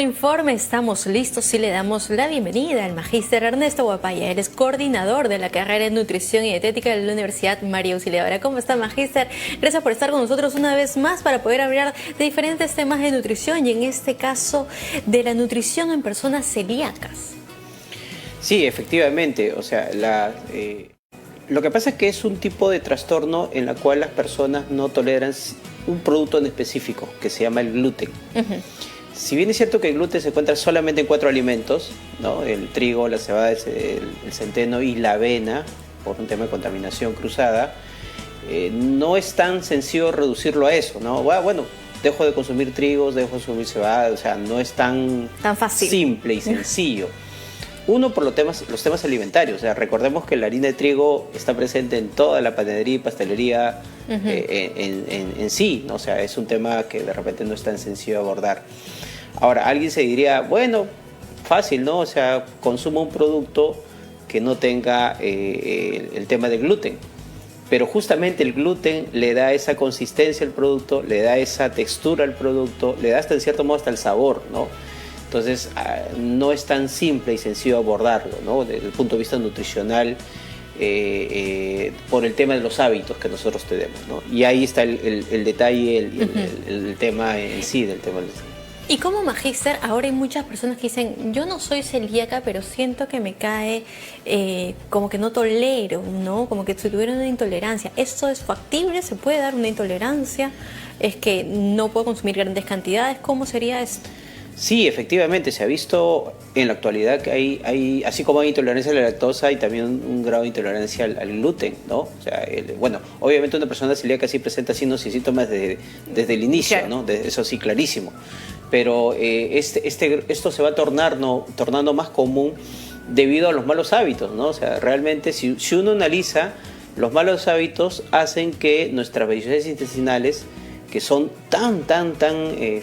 Informe, estamos listos y le damos la bienvenida al magíster Ernesto Guapaya. Él es coordinador de la carrera de Nutrición y Dietética de la Universidad María Auxiliadora. ¿Cómo está, magíster? Gracias por estar con nosotros una vez más para poder hablar de diferentes temas de nutrición y en este caso de la nutrición en personas celíacas. Sí, efectivamente. O sea, lo que pasa es que es un tipo de trastorno en la cual las personas no toleran un producto en específico que se llama el gluten. Si bien es cierto que el gluten se encuentra solamente en 4 alimentos, ¿no? El trigo, la cebada, el centeno y la avena, por un tema de contaminación cruzada, no es tan sencillo reducirlo a eso, ¿no? Bueno, dejo de consumir trigos, dejo de consumir cebada, o sea, no es tan fácil, simple y sencillo. Uno, por los temas alimentarios. O sea, recordemos que la harina de trigo está presente en toda la panadería y pastelería en sí, ¿no? O sea, es un tema que de repente no es tan sencillo de abordar. Ahora, alguien se diría, bueno, fácil, ¿no? O sea, consumo un producto que no tenga el tema del gluten. Pero justamente el gluten le da esa consistencia al producto, le da esa textura al producto, le da hasta en cierto modo hasta el sabor, ¿no? Entonces, no es tan simple y sencillo abordarlo, ¿no? Desde el punto de vista nutricional, por el tema de los hábitos que nosotros tenemos, ¿no? Y ahí está el detalle, el tema en sí del tema. Y como magíster, ahora hay muchas personas que dicen, yo no soy celíaca, pero siento que me cae, como que no tolero, ¿no? Como que si tuviera una intolerancia. ¿Esto es factible? ¿Se puede dar una intolerancia? ¿Es que no puedo consumir grandes cantidades? ¿Cómo sería esto? Sí, efectivamente, se ha visto en la actualidad que hay así como hay intolerancia a la lactosa, hay también un grado de intolerancia al gluten, ¿no? O sea, bueno, obviamente una persona celíaca sí presenta signos y síntomas desde el inicio, claro, ¿no? Eso sí, clarísimo. Pero esto se va tornando más común debido a los malos hábitos, ¿no? O sea, realmente si uno analiza, los malos hábitos hacen que nuestras vellosidades intestinales, que son tan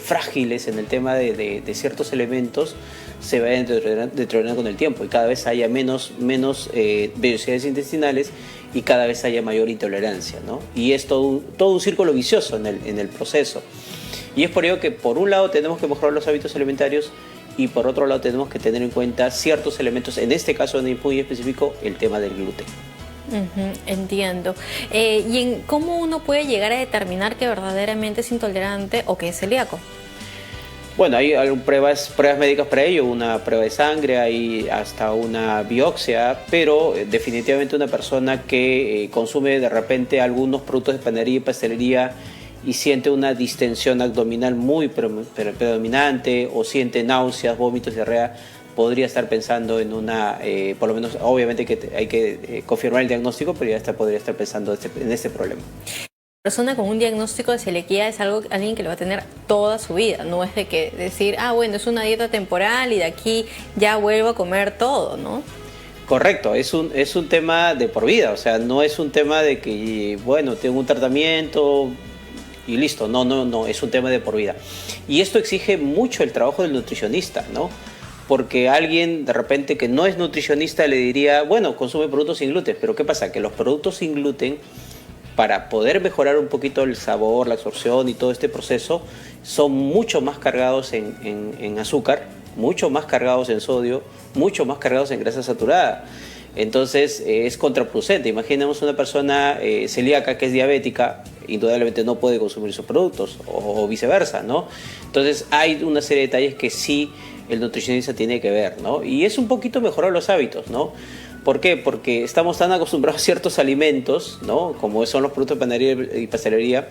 frágiles en el tema de ciertos elementos, se vayan deteriorando con el tiempo y cada vez haya menos vellosidades intestinales y cada vez haya mayor intolerancia, ¿no? Y es todo un círculo vicioso en el proceso. Y es por ello que por un lado tenemos que mejorar los hábitos alimentarios y por otro lado tenemos que tener en cuenta ciertos elementos, en este caso en muy específico, el tema del gluten. Entiendo. ¿Y en cómo uno puede llegar a determinar que verdaderamente es intolerante o que es celíaco? Bueno, hay pruebas médicas para ello, una prueba de sangre, hay hasta una biopsia, pero definitivamente una persona que consume de repente algunos productos de panadería y pastelería y siente una distensión abdominal muy predominante o siente náuseas, vómitos, diarrea, podría estar pensando en una, por lo menos, obviamente que hay que confirmar el diagnóstico, pero ya podría estar pensando en este problema. La persona con un diagnóstico de celiaquía es alguien que lo va a tener toda su vida, no es de que decir, bueno, es una dieta temporal y de aquí ya vuelvo a comer todo, ¿no? Correcto, es un tema de por vida, o sea, no es un tema de que, bueno, tengo un tratamiento y listo, no, es un tema de por vida. Y esto exige mucho el trabajo del nutricionista, ¿no? Porque alguien de repente que no es nutricionista le diría, bueno, consume productos sin gluten, pero ¿qué pasa? Que los productos sin gluten, para poder mejorar un poquito el sabor, la absorción y todo este proceso, son mucho más cargados en azúcar, mucho más cargados en sodio, mucho más cargados en grasa saturada. Entonces es contraproducente. Imaginemos una persona celíaca que es diabética, indudablemente no puede consumir sus productos o viceversa, ¿no? Entonces hay una serie de detalles que sí el nutricionista tiene que ver, ¿no? Y es un poquito mejorar los hábitos, ¿no? ¿Por qué? Porque estamos tan acostumbrados a ciertos alimentos, ¿no? Como son los productos de panadería y pastelería,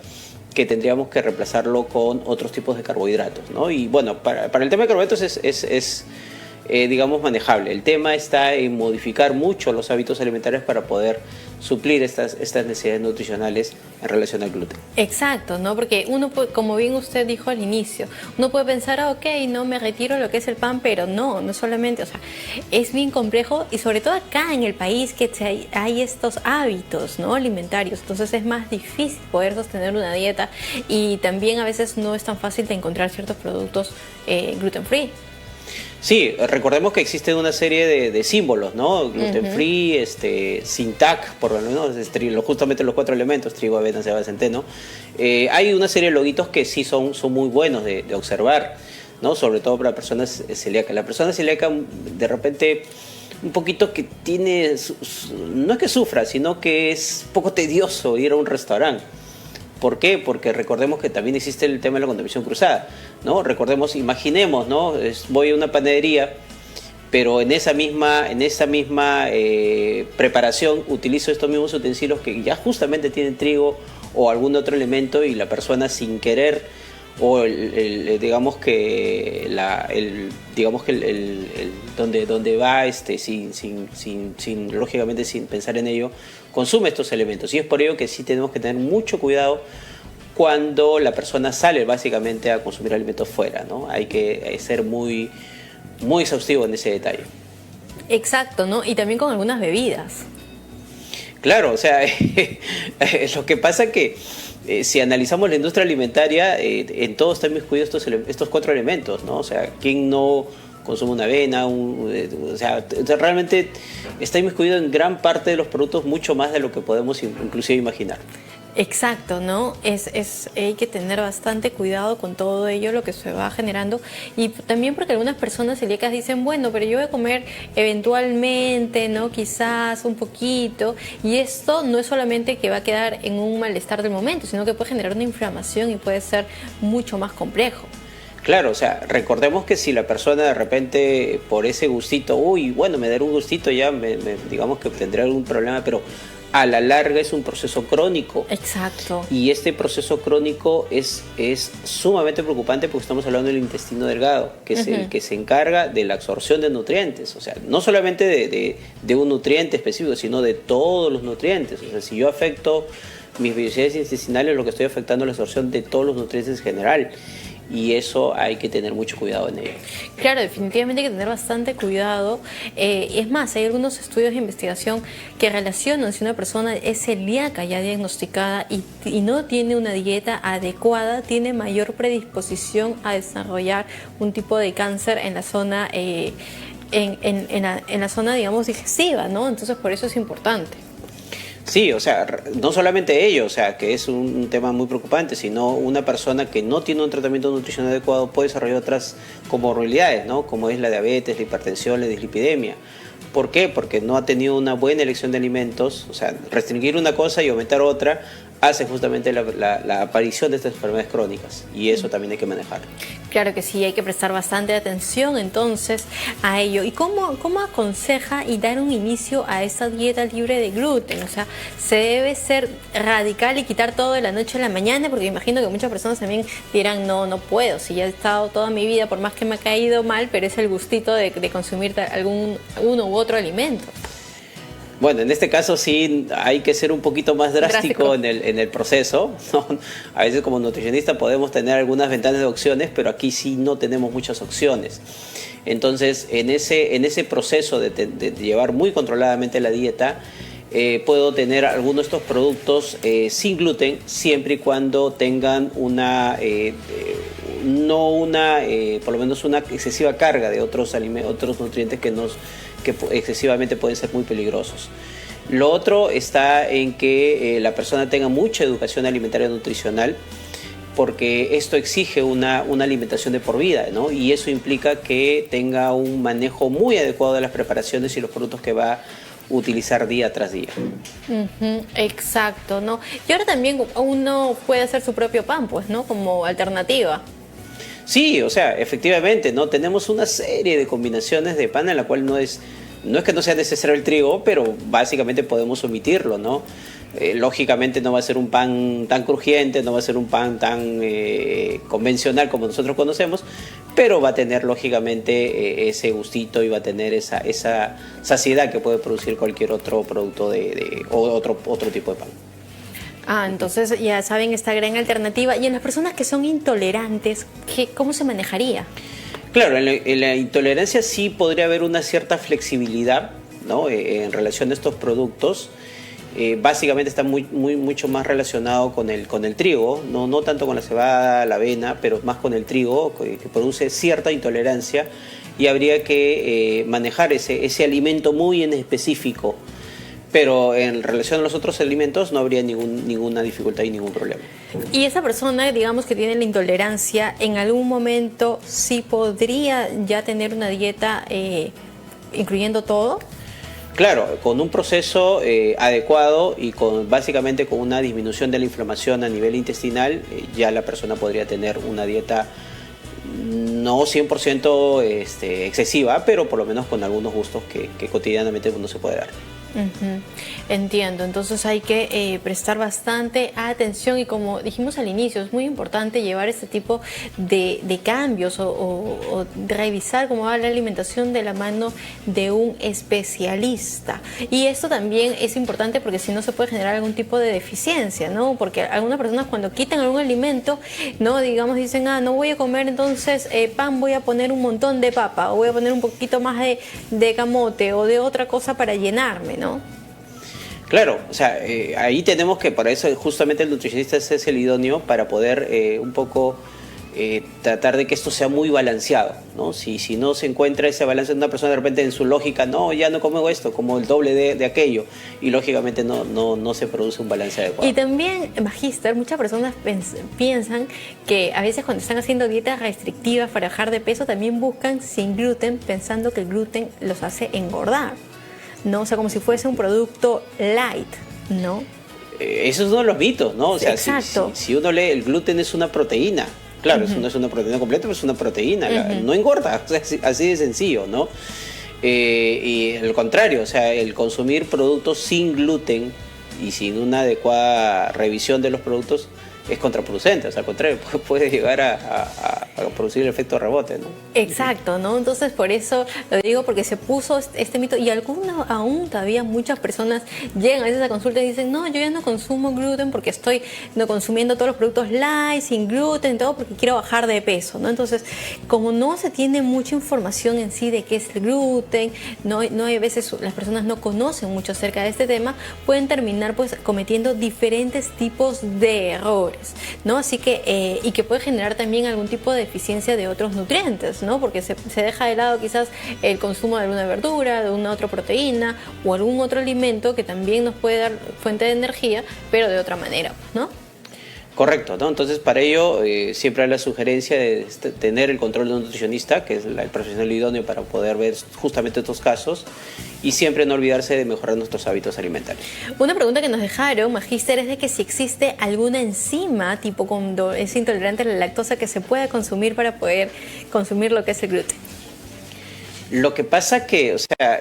que tendríamos que reemplazarlo con otros tipos de carbohidratos, ¿no? Y bueno, para el tema de carbohidratos es digamos, manejable. El tema está en modificar mucho los hábitos alimentarios para poder suplir estas necesidades nutricionales en relación al gluten. Exacto, ¿no? Porque uno puede, como bien usted dijo al inicio, uno puede pensar, ok, no me retiro lo que es el pan, pero no solamente, o sea, es bien complejo y sobre todo acá en el país que hay estos hábitos, ¿no? Alimentarios, entonces es más difícil poder sostener una dieta y también a veces no es tan fácil de encontrar ciertos productos gluten free. Sí, recordemos que existe una serie de símbolos, ¿no? Gluten free, sin TAC, por lo menos, justamente los 4 elementos, trigo, avena, cebada, centeno. Hay una serie de loguitos que sí son muy buenos de observar. ¿no? Sobre todo para personas celíacas. La persona celíaca de repente un poquito que tiene, no es que sufra, sino que es un poco tedioso ir a un restaurante. ¿Por qué? Porque recordemos que también existe el tema de la contaminación cruzada, ¿no? Recordemos, imaginemos, ¿no? Voy a una panadería, pero en esa misma preparación utilizo estos mismos utensilios que ya justamente tienen trigo o algún otro elemento, y la persona sin querer, o donde va lógicamente sin pensar en ello, consume estos elementos. Y es por ello que sí tenemos que tener mucho cuidado cuando la persona sale básicamente a consumir alimentos fuera, ¿no? Hay que ser muy exhaustivo en ese detalle. Exacto, ¿no? Y también con algunas bebidas. Claro, o sea, lo que pasa que si analizamos la industria alimentaria, en todo están inmiscuidos estos 4 elementos, ¿no? O sea, ¿quién no consume una avena? O sea, realmente está inmiscuido en gran parte de los productos, mucho más de lo que podemos inclusive imaginar. Exacto, ¿no? Hay que tener bastante cuidado con todo ello, lo que se va generando. Y también porque algunas personas celíacas dicen, bueno, pero yo voy a comer eventualmente, ¿no? Quizás un poquito. Y esto no es solamente que va a quedar en un malestar del momento, sino que puede generar una inflamación y puede ser mucho más complejo. Claro, o sea, recordemos que si la persona de repente por ese gustito, bueno, me dará un gustito ya, digamos que tendrá algún problema, pero a la larga es un proceso crónico. Exacto. Y este proceso crónico es sumamente preocupante porque estamos hablando del intestino delgado, que es el que se encarga de la absorción de nutrientes. O sea, no solamente de un nutriente específico, sino de todos los nutrientes. O sea, si yo afecto mis vellosidades intestinales, lo que estoy afectando es la absorción de todos los nutrientes en general. Y eso hay que tener mucho cuidado en ello. Claro, definitivamente hay que tener bastante cuidado. Es más, hay algunos estudios de investigación que relacionan si una persona es celíaca ya diagnosticada y no tiene una dieta adecuada, tiene mayor predisposición a desarrollar un tipo de cáncer en la zona, en la zona, digamos, digestiva, ¿no? Entonces, por eso es importante. Sí, o sea, no solamente ello, o sea, que es un tema muy preocupante, sino una persona que no tiene un tratamiento nutricional adecuado puede desarrollar otras comorbilidades, ¿no? Como es la diabetes, la hipertensión, la dislipidemia. ¿Por qué? Porque no ha tenido una buena elección de alimentos. O sea, restringir una cosa y aumentar otra hace justamente la aparición de estas enfermedades crónicas, y eso también hay que manejar. Claro que sí, hay que prestar bastante atención entonces a ello. ¿Y cómo aconseja y dar un inicio a esta dieta libre de gluten? O sea, ¿se debe ser radical y quitar todo de la noche a la mañana? Porque imagino que muchas personas también dirán, no puedo, si ya he estado toda mi vida, por más que me ha caído mal, pero es el gustito de consumir uno u otro alimento. Bueno, en este caso sí hay que ser un poquito más drástico en el proceso, ¿no? A veces como nutricionista podemos tener algunas ventanas de opciones, pero aquí sí no tenemos muchas opciones. Entonces, en ese proceso de llevar muy controladamente la dieta, puedo tener algunos de estos productos sin gluten, siempre y cuando tengan por lo menos una excesiva carga de otros nutrientes que excesivamente pueden ser muy peligrosos. Lo otro está en que la persona tenga mucha educación alimentaria nutricional, porque esto exige una alimentación de por vida, ¿no? Y eso implica que tenga un manejo muy adecuado de las preparaciones y los productos que va a utilizar día tras día. Exacto, ¿no? Y ahora también uno puede hacer su propio pan, pues, ¿no? Como alternativa. Sí, o sea, efectivamente, ¿no? Tenemos una serie de combinaciones de pan en la cual no es que no sea necesario el trigo, pero básicamente podemos omitirlo, ¿no? Lógicamente no va a ser un pan tan crujiente, no va a ser un pan tan convencional como nosotros conocemos, pero va a tener lógicamente ese gustito y va a tener esa saciedad que puede producir cualquier otro producto o otro tipo de pan. Entonces ya saben esta gran alternativa. Y en las personas que son intolerantes, ¿cómo se manejaría? Claro, en la intolerancia sí podría haber una cierta flexibilidad, ¿no? En relación a estos productos. Básicamente está mucho más relacionado con el trigo, no tanto con la cebada, la avena, pero más con el trigo, que produce cierta intolerancia, y habría que manejar ese alimento muy en específico. Pero en relación a los otros alimentos no habría ninguna dificultad y ningún problema. Y esa persona, digamos que tiene la intolerancia, en algún momento sí podría ya tener una dieta incluyendo todo. Claro, con un proceso adecuado y básicamente con una disminución de la inflamación a nivel intestinal, ya la persona podría tener una dieta no 100% excesiva, pero por lo menos con algunos gustos que cotidianamente uno se puede dar. Entiendo, entonces hay que prestar bastante atención y como dijimos al inicio, es muy importante llevar este tipo de cambios o revisar cómo va la alimentación de la mano de un especialista. Y esto también es importante porque si no se puede generar algún tipo de deficiencia, ¿no? Porque algunas personas cuando quitan algún alimento, ¿no? Digamos dicen, no voy a comer entonces pan, voy a poner un montón de papa o voy a poner un poquito más de camote o de otra cosa para llenarme, ¿no? Claro, o sea, ahí tenemos que, para eso justamente el nutricionista es el idóneo para poder un poco tratar de que esto sea muy balanceado, ¿no? Si no se encuentra ese balance en una persona, de repente en su lógica, no, ya no como esto, como el doble de aquello, y lógicamente no se produce un balance adecuado. Y también, Magíster, muchas personas piensan que a veces cuando están haciendo dietas restrictivas para bajar de peso, también buscan sin gluten, pensando que el gluten los hace engordar, ¿no? O sea, como si fuese un producto light, ¿no? Eso es uno de los mitos, ¿no? O sea, exacto. Si uno lee, el gluten es una proteína. Claro, eso no es una proteína completa, pero es una proteína. No engorda, o sea, así de sencillo, ¿no? Y al contrario, o sea, el consumir productos sin gluten y sin una adecuada revisión de los productos es contraproducente, o sea, al contrario, puede llegar a producir el efecto rebote, ¿no? Exacto, ¿no? Entonces por eso lo digo, porque se puso este mito y aún todavía muchas personas llegan a veces a consulta y dicen, no, yo ya no consumo gluten porque estoy no consumiendo todos los productos light, sin gluten, todo porque quiero bajar de peso, ¿no? Entonces, como no se tiene mucha información en sí de qué es el gluten, no hay a veces las personas no conocen mucho acerca de este tema, pueden terminar pues cometiendo diferentes tipos de errores, ¿no? Así que, y que puede generar también algún tipo de deficiencia de otros nutrientes, ¿no? Porque se deja de lado quizás el consumo de alguna verdura, de una otra proteína o algún otro alimento que también nos puede dar fuente de energía, pero de otra manera, ¿no? Correcto, ¿no? Entonces, para ello, siempre hay la sugerencia de tener el control de un nutricionista, que es el profesional idóneo para poder ver justamente estos casos, y siempre no olvidarse de mejorar nuestros hábitos alimentarios. Una pregunta que nos dejaron, Magíster, es de que si existe alguna enzima, tipo cuando es intolerante a la lactosa, que se pueda consumir para poder consumir lo que es el gluten. Lo que pasa que, o sea,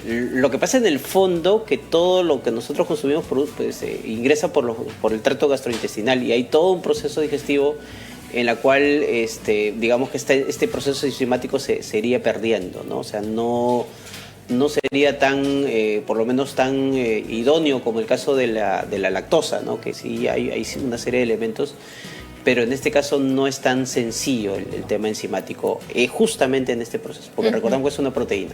lo que pasa en el fondo, que todo lo que nosotros consumimos pues, ingresa por el tracto gastrointestinal y hay todo un proceso digestivo en la cual, digamos que este proceso enzimático se iría perdiendo, ¿no? O sea, no sería tan, por lo menos tan idóneo como el caso de la lactosa, ¿no? Que sí hay una serie de elementos, pero en este caso no es tan sencillo el tema enzimático, justamente en este proceso, porque recordamos que es una proteína.